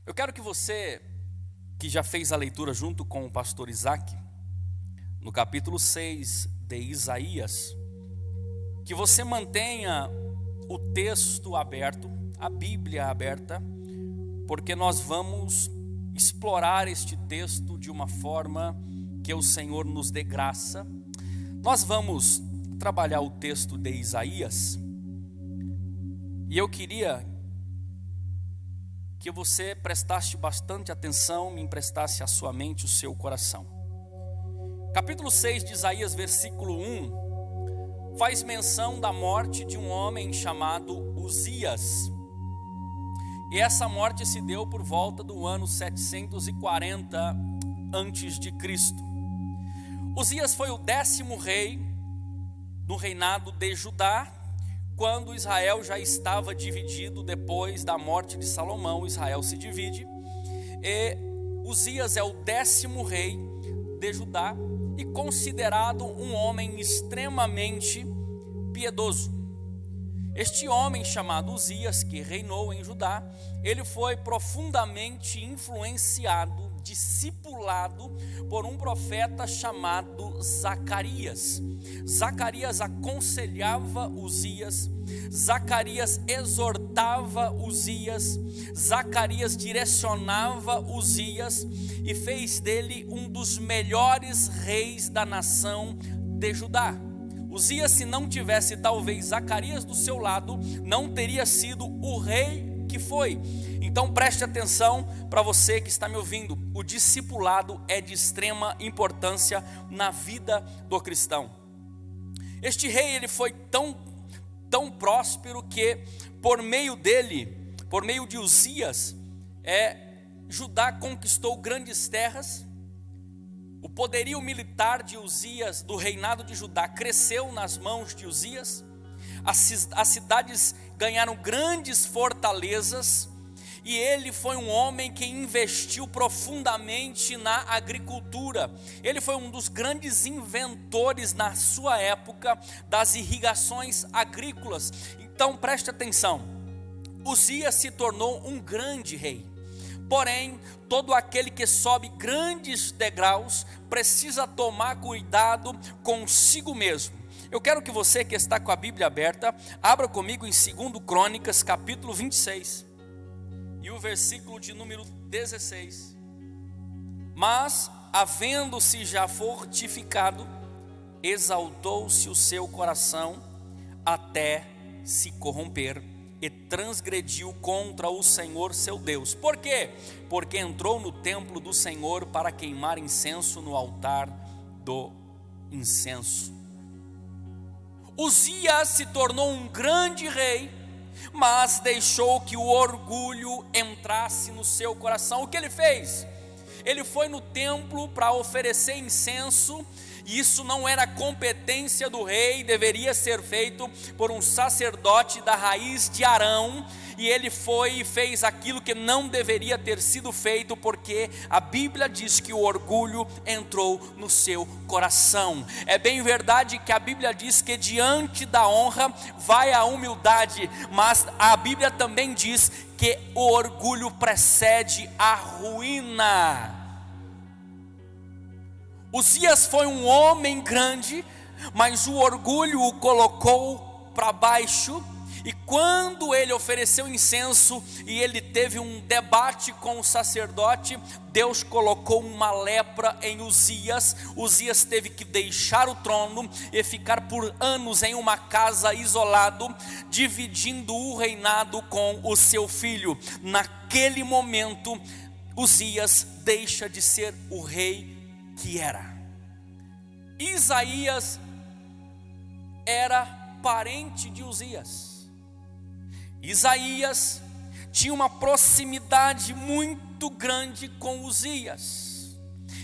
Eu quero que você, que já fez a leitura junto com o pastor Isaac, no capítulo 6 de Isaías, que você mantenha o texto aberto, a Bíblia aberta, porque nós vamos explorar este texto de uma forma que o Senhor nos dê graça. Nós vamos trabalhar o texto de Isaías, e eu queria que você prestasse bastante atenção, me emprestasse a sua mente, o seu coração. Capítulo 6 de Isaías, versículo 1, faz menção da morte de um homem chamado Uzias. E essa morte se deu por volta do ano 740 antes de Cristo. Uzias foi o 10º rei do reinado de Judá, quando Israel já estava dividido. Depois da morte de Salomão, Israel se divide, e Uzias é o 10º rei de Judá e considerado um homem extremamente piedoso. Este homem chamado Uzias, que reinou em Judá, ele foi profundamente influenciado, discipulado por um profeta chamado Zacarias. Zacarias aconselhava Uzias, Zacarias exortava Uzias, Zacarias direcionava Uzias e fez dele um dos melhores reis da nação de Judá. Uzias, se não tivesse talvez Zacarias do seu lado, não teria sido o rei que foi. Então preste atenção para você que está me ouvindo. O discipulado é de extrema importância na vida do cristão. Este rei, ele foi tão próspero que por meio dele, por meio de Uzias, Judá conquistou grandes terras. O poderio militar de Uzias, do reinado de Judá, cresceu nas mãos de Uzias. As cidades ganharam grandes fortalezas, e ele foi um homem que investiu profundamente na agricultura. Ele foi um dos grandes inventores na sua época das irrigações agrícolas. Então preste atenção, Uzias se tornou um grande rei. Porém, todo aquele que sobe grandes degraus precisa tomar cuidado consigo mesmo. Eu quero que você que está com a Bíblia aberta, abra comigo em 2 Crônicas, capítulo 26, e o versículo de número 16. Mas, havendo-se já fortificado, exaltou-se o seu coração até se corromper, e transgrediu contra o Senhor seu Deus. Por quê? Porque entrou no templo do Senhor para queimar incenso no altar do incenso. Uzias se tornou um grande rei, mas deixou que o orgulho entrasse no seu coração. O que ele fez? Ele foi no templo para oferecer incenso, e isso não era competência do rei, deveria ser feito por um sacerdote da raiz de Arão, e ele foi e fez aquilo que não deveria ter sido feito, porque a Bíblia diz que o orgulho entrou no seu coração. É bem verdade que a Bíblia diz que diante da honra vai a humildade, mas a Bíblia também diz que o orgulho precede a ruína. Uzias foi um homem grande, mas o orgulho o colocou para baixo. E quando ele ofereceu incenso e ele teve um debate com o sacerdote, Deus colocou uma lepra em Uzias. Uzias teve que deixar o trono e ficar por anos em uma casa isolado, dividindo o reinado com o seu filho. Naquele momento, Uzias deixa de ser o rei que era. Isaías era parente de Uzias. Isaías tinha uma proximidade muito grande com Uzias.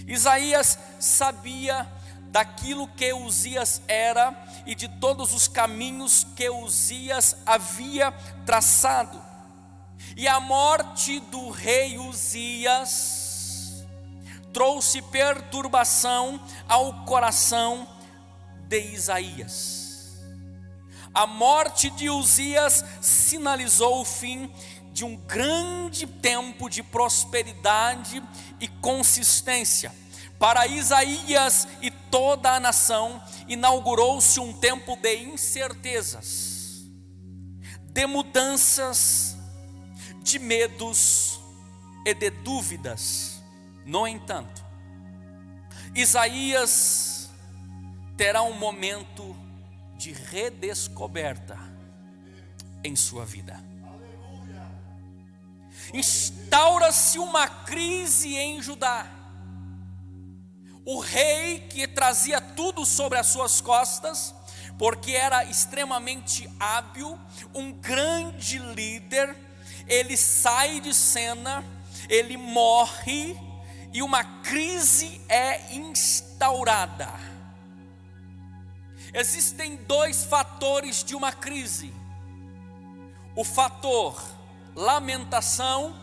Isaías sabia daquilo que Uzias era e de todos os caminhos que Uzias havia traçado. E a morte do rei Uzias trouxe perturbação ao coração de Isaías. A morte de Uzias sinalizou o fim de um grande tempo de prosperidade e consistência. Para Isaías e toda a nação, inaugurou-se um tempo de incertezas, de mudanças, de medos e de dúvidas. No entanto, Isaías terá um momento de redescoberta em sua vida. Instaura-se uma crise em Judá. O rei, que trazia tudo sobre as suas costas, porque era extremamente hábil, um grande líder, ele sai de cena, ele morre e uma crise é instaurada. Existem dois fatores de uma crise: o fator lamentação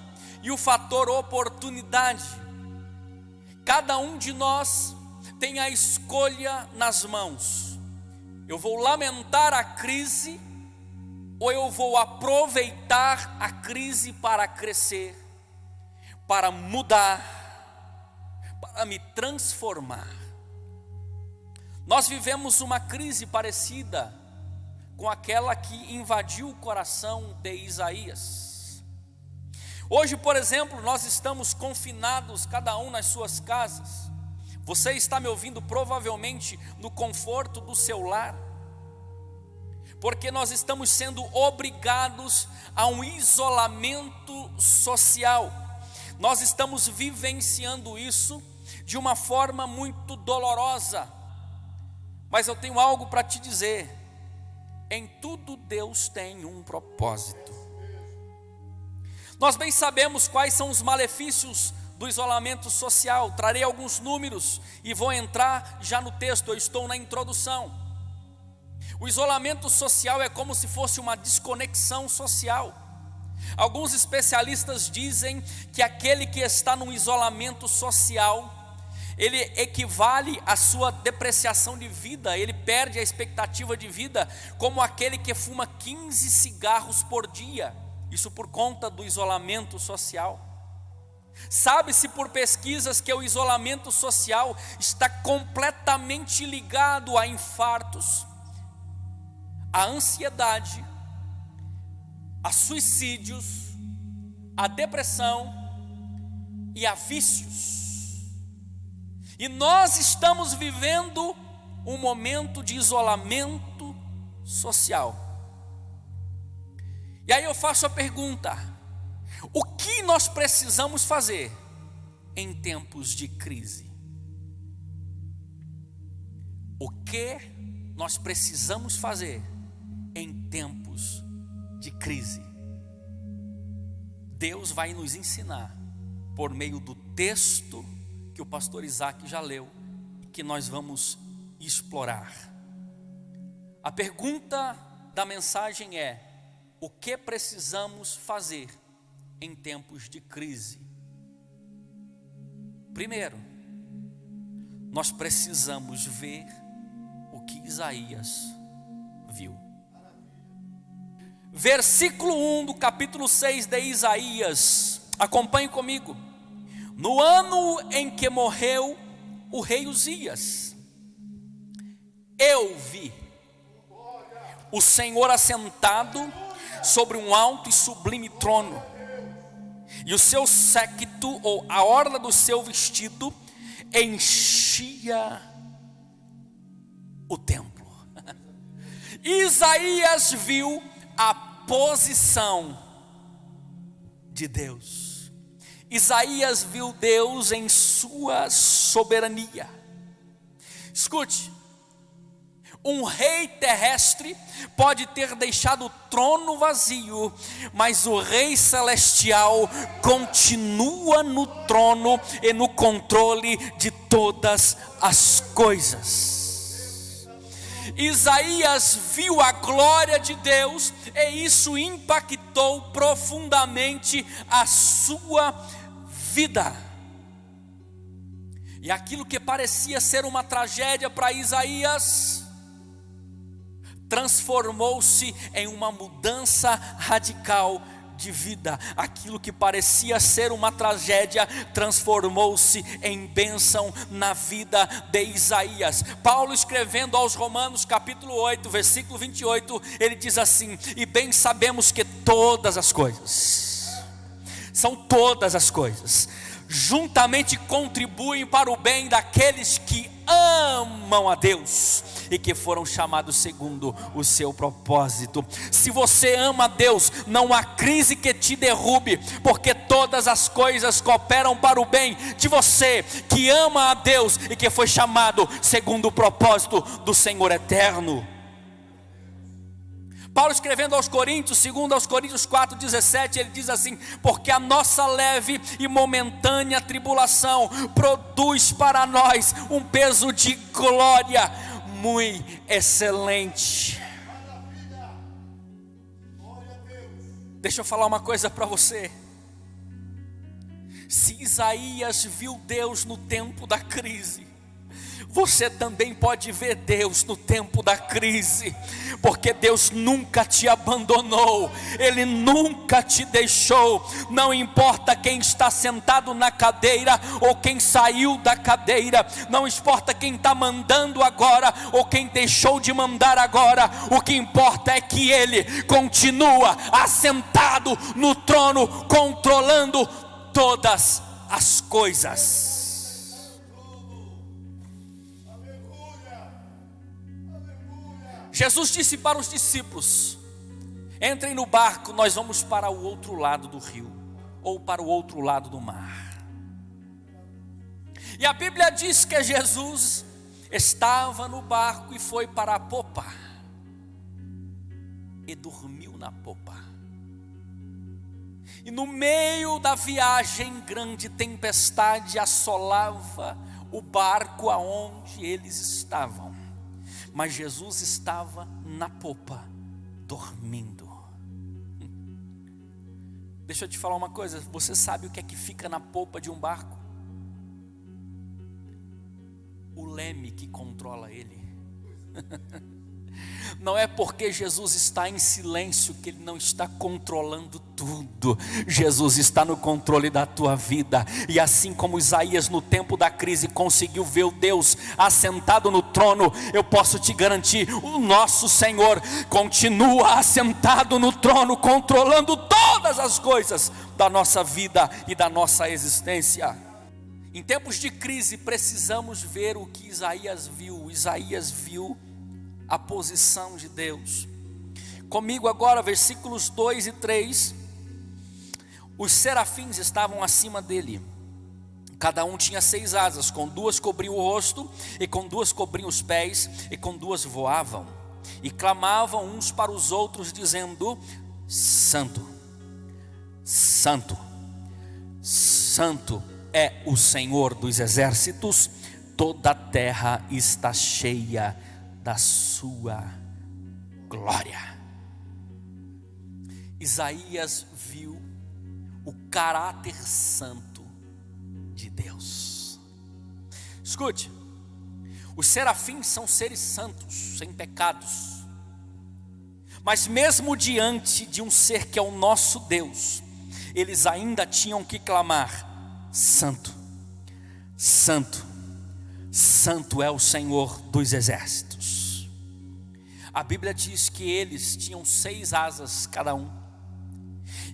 e o fator oportunidade. Cada um de nós tem a escolha nas mãos: eu vou lamentar a crise ou eu vou aproveitar a crise para crescer, para mudar, para me transformar. Nós vivemos uma crise parecida com aquela que invadiu o coração de Isaías. Hoje, por exemplo, nós estamos confinados, cada um nas suas casas. Você está me ouvindo provavelmente no conforto do seu lar, porque nós estamos sendo obrigados a um isolamento social. Nós estamos vivenciando isso de uma forma muito dolorosa. Mas eu tenho algo para te dizer: em tudo Deus tem um propósito. Nós bem sabemos quais são os malefícios do isolamento social. Trarei alguns números e vou entrar já no texto, eu estou na introdução. O isolamento social é como se fosse uma desconexão social. Alguns especialistas dizem que aquele que está num isolamento social, ele equivale à sua depreciação de vida, ele perde a expectativa de vida, como aquele que fuma 15 cigarros por dia. Isso por conta do isolamento social. Sabe-se por pesquisas que o isolamento social está completamente ligado a infartos, a ansiedade, a suicídios, a depressão e a vícios. E nós estamos vivendo um momento de isolamento social. E aí eu faço a pergunta: o que nós precisamos fazer em tempos de crise? O que nós precisamos fazer em tempos de crise? Deus vai nos ensinar por meio do texto que o pastor Isaac já leu, que nós vamos explorar. A pergunta da mensagem é: o que precisamos fazer em tempos de crise? Primeiro, nós precisamos ver o que Isaías viu. Versículo 1 do capítulo 6 de Isaías, acompanhe comigo. No ano em que morreu o rei Uzias, eu vi o Senhor assentado sobre um alto e sublime trono, e o seu séquito, ou a orla do seu vestido, enchia o templo. Isaías viu a posição de Deus. Isaías viu Deus em sua soberania. Escute: um rei terrestre pode ter deixado o trono vazio, mas o rei celestial continua no trono e no controle de todas as coisas. Isaías viu a glória de Deus e isso impactou profundamente a sua vida. E aquilo que parecia ser uma tragédia para Isaías transformou-se em uma mudança radical de vida. Aquilo que parecia ser uma tragédia transformou-se em bênção na vida de Isaías. Paulo, escrevendo aos Romanos capítulo 8, versículo 28, ele diz assim: e bem sabemos que todas as coisas, são todas as coisas, juntamente contribuem para o bem daqueles que amam a Deus e que foram chamados segundo o seu propósito. Se você ama a Deus, não há crise que te derrube, porque todas as coisas cooperam para o bem de você que ama a Deus e que foi chamado segundo o propósito do Senhor eterno. Paulo, escrevendo aos Coríntios, segundo aos Coríntios 4,17, ele diz assim: porque a nossa leve e momentânea tribulação produz para nós um peso de glória muito excelente. Deixa eu falar uma coisa para você. Se Isaías viu Deus no tempo da crise, você também pode ver Deus no tempo da crise, porque Deus nunca te abandonou, Ele nunca te deixou. Não importa quem está sentado na cadeira ou quem saiu da cadeira, não importa quem está mandando agora ou quem deixou de mandar agora, o que importa é que Ele continua assentado no trono, controlando todas as coisas. Jesus disse para os discípulos: entrem no barco, nós vamos para o outro lado do rio, ou para o outro lado do mar. E a Bíblia diz que Jesus estava no barco e foi para a popa, e dormiu na popa. E no meio da viagem, grande tempestade assolava o barco aonde eles estavam. Mas Jesus estava na popa, dormindo. Deixa eu te falar uma coisa. Você sabe o que é que fica na popa de um barco? O leme que controla ele. Não é porque Jesus está em silêncio que Ele não está controlando tudo. Jesus está no controle da tua vida. E assim como Isaías no tempo da crise conseguiu ver o Deus assentado no trono, eu posso te garantir, o nosso Senhor continua assentado no trono, controlando todas as coisas da nossa vida e da nossa existência. Em tempos de crise precisamos ver o que Isaías viu. Isaías viu a posição de Deus. Comigo agora, versículos 2 e 3. Os serafins estavam acima dele. Cada um tinha 6 asas, com 2 cobriam o rosto, e com 2 cobriam os pés, e com 2 voavam. E clamavam uns para os outros, dizendo: Santo, Santo, Santo é o Senhor dos exércitos, toda a terra está cheia da sua glória. Isaías viu o caráter santo de Deus. Escute, os serafins são seres santos, sem pecados, mas mesmo diante de um ser que é o nosso Deus, eles ainda tinham que clamar: Santo, Santo, Santo é o Senhor dos exércitos. A Bíblia diz que eles tinham 6 asas cada um,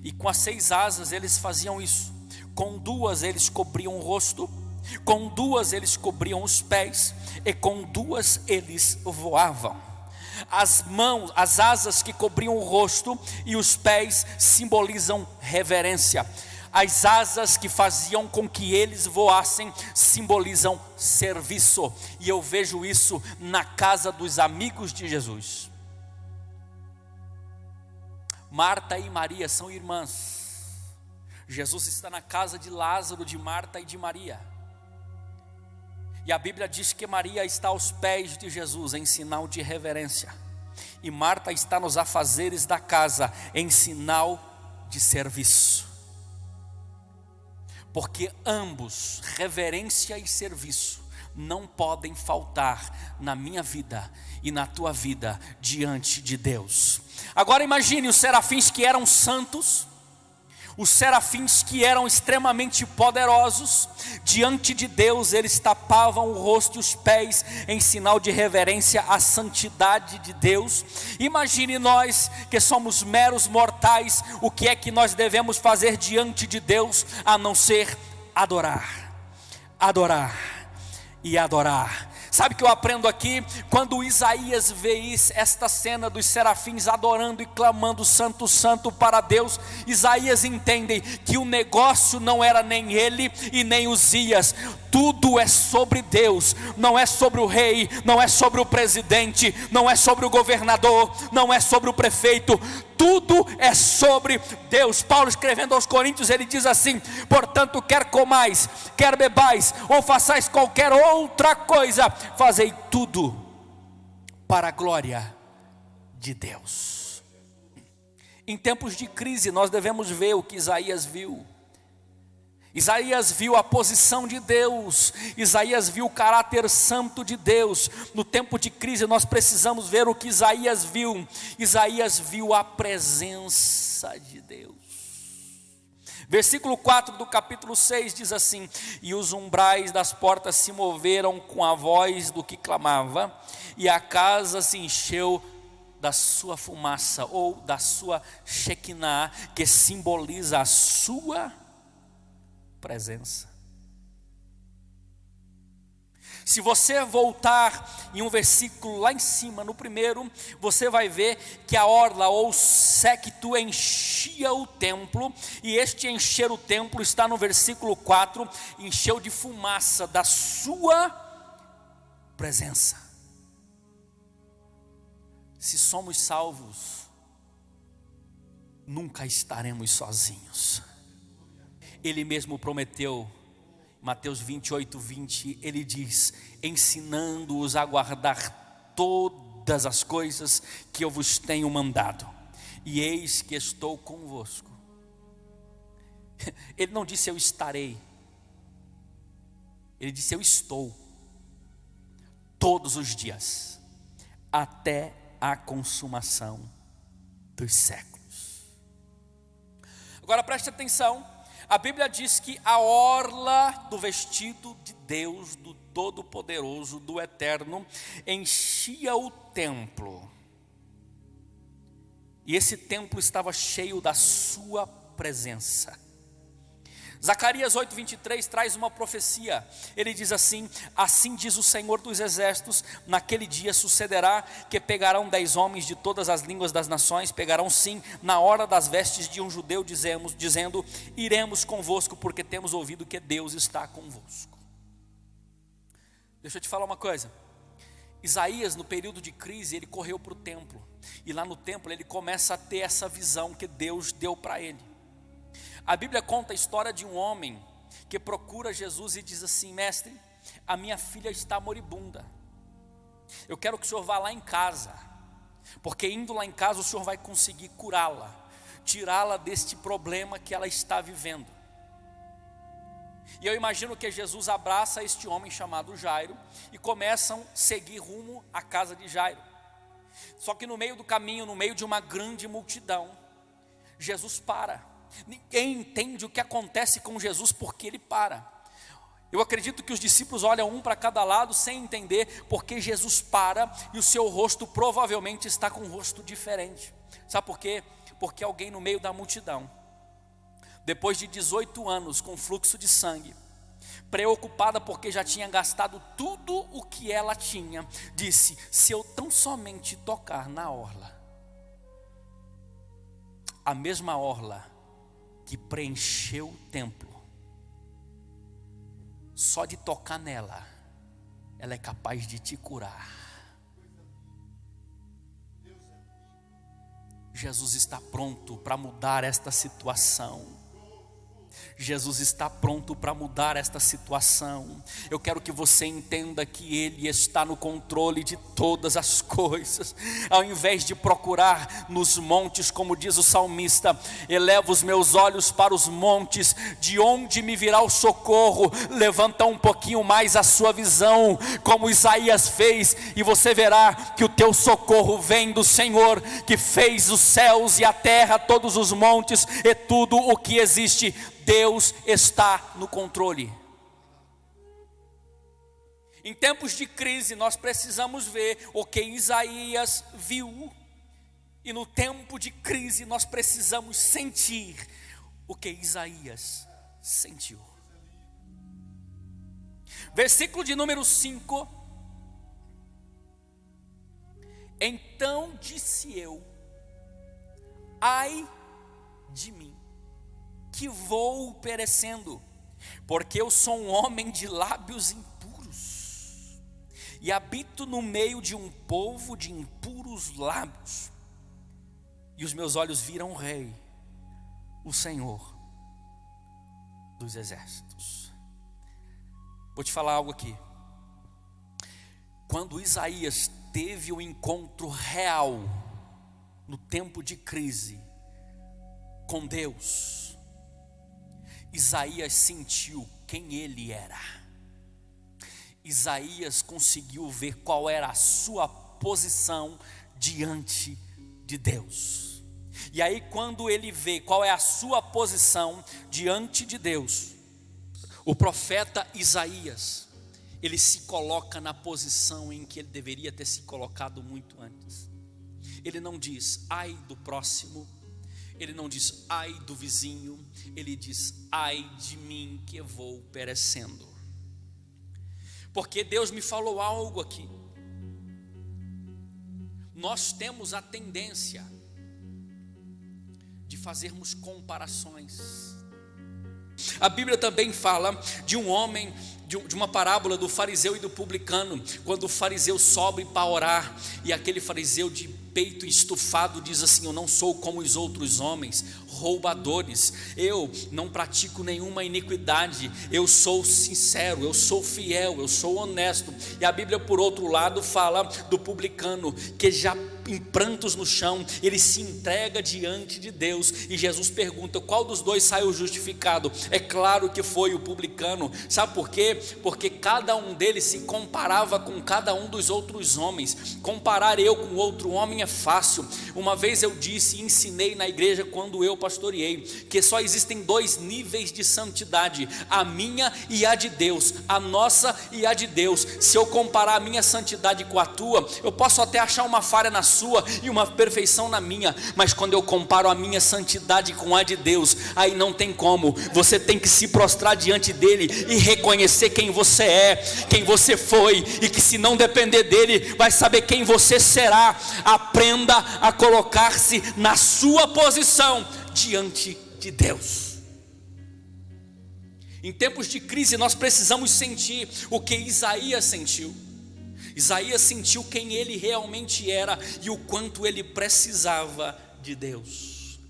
e com as 6 asas eles faziam isso. Com 2 eles cobriam o rosto, com 2 eles cobriam os pés, e com 2 eles voavam. As mãos, as asas que cobriam o rosto e os pés simbolizam reverência. As asas que faziam com que eles voassem simbolizam serviço. E eu vejo isso na casa dos amigos de Jesus. Marta e Maria são irmãs. Jesus está na casa de Lázaro, de Marta e de Maria. E a Bíblia diz que Maria está aos pés de Jesus em sinal de reverência, e Marta está nos afazeres da casa em sinal de serviço. Porque ambos, reverência e serviço, não podem faltar na minha vida e na tua vida diante de Deus. Agora imagine os serafins que eram santos, Os serafins, que eram extremamente poderosos, diante de Deus eles tapavam o rosto e os pés em sinal de reverência à santidade de Deus. Imagine nós que somos meros mortais, o que é que nós devemos fazer diante de Deus, a não ser adorar, adorar e adorar. Sabe o que eu aprendo aqui? Quando Isaías vê esta cena dos serafins adorando e clamando santo, santo para Deus, Isaías entende que o negócio não era nem ele e nem Uzias. Tudo é sobre Deus, não é sobre o rei, não é sobre o presidente, não é sobre o governador, não é sobre o prefeito. Tudo é sobre Deus. Paulo, escrevendo aos Coríntios, ele diz assim: portanto, quer comais, quer bebais, ou façais qualquer outra coisa, fazei tudo para a glória de Deus. Em tempos de crise nós devemos ver o que Isaías viu. Isaías viu a posição de Deus, Isaías viu o caráter santo de Deus. No tempo de crise nós precisamos ver o que Isaías viu. Isaías viu a presença de Deus. Versículo 4 do capítulo 6 diz assim: e os umbrais das portas se moveram com a voz do que clamava, e a casa se encheu da sua fumaça, ou da sua Shekinah, que simboliza a sua presença. Se você voltar em um versículo lá em cima, no primeiro, você vai ver que a orla ou séquito enchia o templo, e este encher o templo está no versículo 4, encheu de fumaça da sua presença. Se somos salvos, nunca estaremos sozinhos. Ele mesmo prometeu, Mateus 28:20, ele diz: ensinando-os a guardar todas as coisas que eu vos tenho mandado, e eis que estou convosco. Ele não disse eu estarei, ele disse eu estou, todos os dias, até a consumação dos séculos. Agora preste atenção. A Bíblia diz que a orla do vestido de Deus, do Todo-Poderoso, do Eterno, enchia o templo. E esse templo estava cheio da sua presença. Zacarias 8:23 traz uma profecia. Ele diz assim: assim diz o Senhor dos Exércitos, naquele dia sucederá que pegarão 10 homens de todas as línguas das nações, pegarão sim na hora das vestes de um judeu, dizendo: iremos convosco, porque temos ouvido que Deus está convosco. Deixa eu te falar uma coisa. Isaías, no período de crise, ele correu para o templo, e lá no templo ele começa a ter essa visão que Deus deu para ele. A Bíblia conta a história de um homem que procura Jesus e diz assim: mestre, a minha filha está moribunda, eu quero que o senhor vá lá em casa, porque indo lá em casa o senhor vai conseguir curá-la, tirá-la deste problema que ela está vivendo. E eu imagino que Jesus abraça este homem chamado Jairo e começam a seguir rumo à casa de Jairo. Só que no meio do caminho, no meio de uma grande multidão, Jesus para. Ninguém entende o que acontece com Jesus porque ele para. Eu acredito que os discípulos olham um para cada lado sem entender porque Jesus para, e o seu rosto provavelmente está com um rosto diferente. Sabe por quê? Porque alguém no meio da multidão, depois de 18 anos com fluxo de sangue, preocupada porque já tinha gastado tudo o que ela tinha, disse: se eu tão somente tocar na orla, a mesma orla que preencheu o templo, só de tocar nela, ela é capaz de te curar. Jesus está pronto para mudar esta situação. Jesus está pronto para mudar esta situação. Eu quero que você entenda que Ele está no controle de todas as coisas. Ao invés de procurar nos montes, como diz o salmista, eleva os meus olhos para os montes, de onde me virá o socorro? Levanta um pouquinho mais a sua visão, como Isaías fez, e você verá que o teu socorro vem do Senhor, que fez os céus e a terra, todos os montes e tudo o que existe. Deus está no controle. Em tempos de crise nós precisamos ver o que Isaías viu, e no tempo de crise nós precisamos sentir o que Isaías sentiu. Versículo de número 5. Então disse eu: ai de mim, que vou perecendo, porque eu sou um homem de lábios impuros, e habito no meio de um povo de impuros lábios, e os meus olhos viram o Rei, o Senhor dos exércitos. Vou te falar algo aqui. Quando Isaías teve o encontro real, no tempo de crise, com Deus, Isaías sentiu quem ele era. Isaías conseguiu ver qual era a sua posição diante de Deus. E aí, quando ele vê qual é a sua posição diante de Deus, o profeta Isaías, ele se coloca na posição em que ele deveria ter se colocado muito antes. Ele não diz ai do próximo, ele não diz ai do vizinho, ele diz ai de mim que eu vou perecendo. Porque Deus me falou algo aqui. Nós temos a tendência de fazermos comparações. A Bíblia também fala de um homem, de uma parábola do fariseu e do publicano, quando o fariseu sobe para orar, e aquele fariseu de peito estufado diz assim: eu não sou como os outros homens, roubadores, eu não pratico nenhuma iniquidade, eu sou sincero, eu sou fiel, eu sou honesto. E a Bíblia, por outro lado, fala do publicano, que já em prantos no chão, ele se entrega diante de Deus, e Jesus pergunta: qual dos dois saiu justificado? É claro que foi o publicano. Sabe por quê? Porque cada um deles se comparava com cada um dos outros homens. Comparar eu com outro homem é fácil. Uma vez eu disse e ensinei na igreja, quando eu pastoreei, que só existem dois níveis de santidade: a minha e a de Deus, a nossa e a de Deus. Se eu comparar a minha santidade com a tua, eu posso até achar uma falha na sua e uma perfeição na minha, mas quando eu comparo a minha santidade com a de Deus, aí não tem como. Você tem que se prostrar diante dele e reconhecer quem você é, quem você foi, e que se não depender dele, vai saber quem você será. Aprenda a colocar-se na sua posição diante de Deus. Em tempos de crise nós precisamos sentir o que Isaías sentiu. Isaías sentiu quem ele realmente era e o quanto ele precisava de Deus.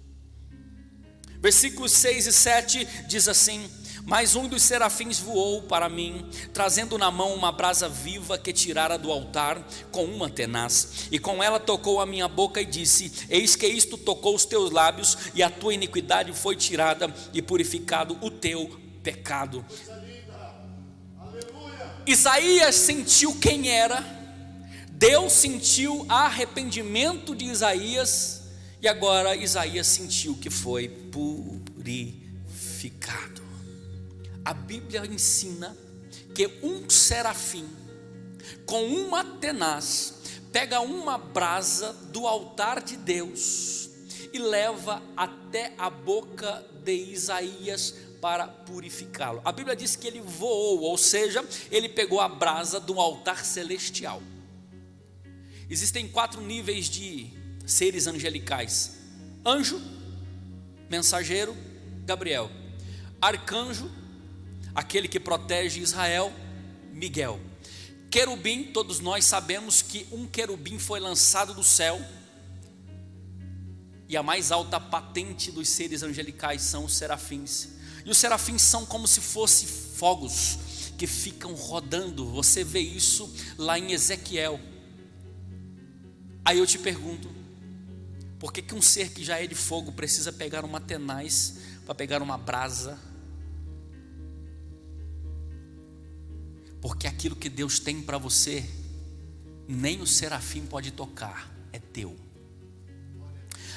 Versículos 6 e 7 diz assim: mas um dos serafins voou para mim, trazendo na mão uma brasa viva que tirara do altar com uma tenaz, e com ela tocou a minha boca e disse: eis que isto tocou os teus lábios, e a tua iniquidade foi tirada e purificado o teu pecado. Isaías sentiu quem era, Deus sentiu arrependimento de Isaías, e agora Isaías sentiu que foi purificado. A Bíblia ensina que um serafim com uma tenaz pega uma brasa do altar de Deus e leva até a boca de Isaías para purificá-lo. A Bíblia diz que ele voou, ou seja, ele pegou a brasa do altar celestial. Existem 4 níveis de seres angelicais: anjo, mensageiro, Gabriel; arcanjo, aquele que protege Israel, Miguel; querubim, todos nós sabemos que um querubim foi lançado do céu, e a mais alta patente dos seres angelicais são os serafins. E os serafins são como se fossem fogos que ficam rodando. Você vê isso lá em Ezequiel. Aí eu te pergunto, por que um ser que já é de fogo precisa pegar uma tenaz para pegar uma brasa? Porque aquilo que Deus tem para você, nem o serafim pode tocar, é teu.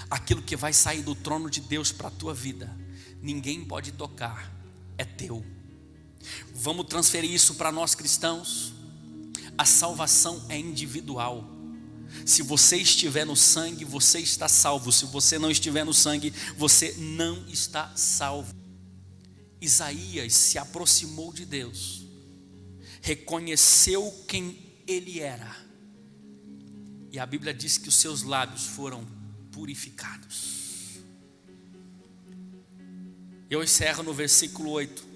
Aquilo que vai sair do trono de Deus para a tua vida, ninguém pode tocar, é teu. Vamos transferir isso para nós cristãos. A salvação é individual. Se você estiver no sangue, você está salvo. Se você não estiver no sangue, você não está salvo. Isaías se aproximou de Deus, reconheceu quem ele era, e a Bíblia diz que os seus lábios foram purificados. Eu encerro no versículo 8,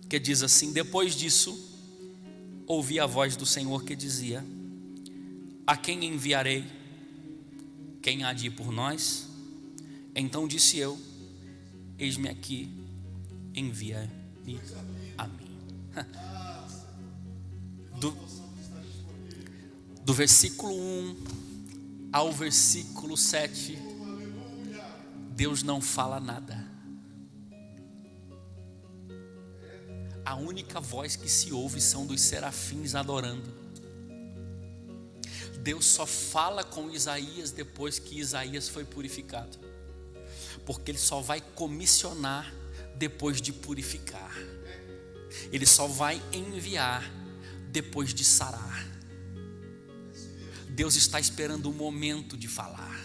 que diz assim: depois disso, ouvi a voz do Senhor que dizia: a quem enviarei? Quem há de ir por nós? Então disse eu: eis-me aqui, envia-me a mim. Do versículo 1 ao versículo 7, Deus não fala nada. A única voz que se ouve são dos serafins adorando. Deus só fala com Isaías depois que Isaías foi purificado, porque ele só vai comissionar depois de purificar. Ele só vai enviar depois de sarar. Deus está esperando o momento de falar.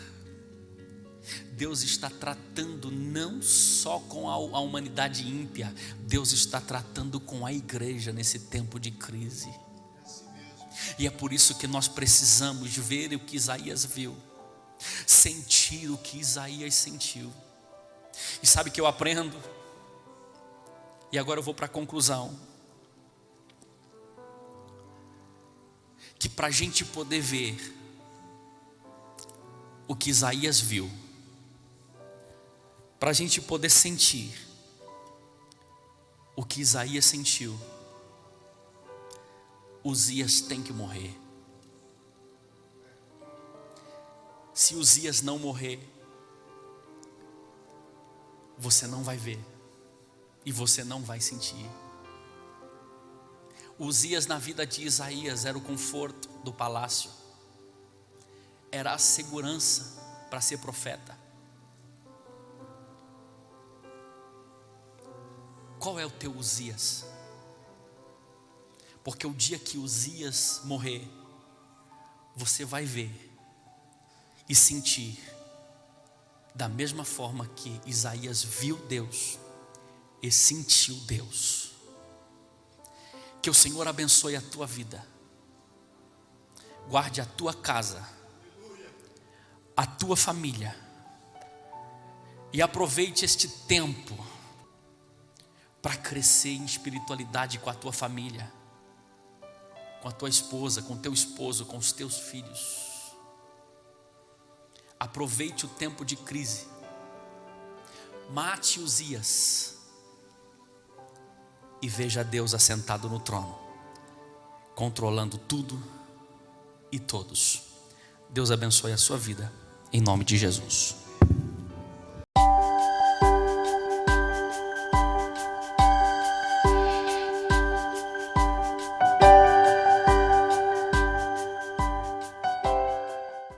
Deus está tratando não só com a humanidade ímpia, Deus está tratando com a igreja nesse tempo de crise. E é por isso que nós precisamos ver o que Isaías viu, sentir o que Isaías sentiu. E sabe o que eu aprendo? E agora eu vou para a conclusão. Que para a gente poder ver o que Isaías viu, para a gente poder sentir o que Isaías sentiu, Uzias tem que morrer. Se Uzias não morrer, você não vai ver e você não vai sentir. Uzias na vida de Isaías era o conforto do palácio, era a segurança para ser profeta. Qual é o teu Uzias? Porque o dia que Uzias morrer, você vai ver e sentir da mesma forma que Isaías viu Deus e sentiu Deus. Que o Senhor abençoe a tua vida, guarde a tua casa, a tua família, e aproveite este tempo para crescer em espiritualidade com a tua família, com a tua esposa, com o teu esposo, com os teus filhos. Aproveite o tempo de crise, mate Uzias e veja Deus assentado no trono, controlando tudo e todos. Deus abençoe a sua vida, em nome de Jesus.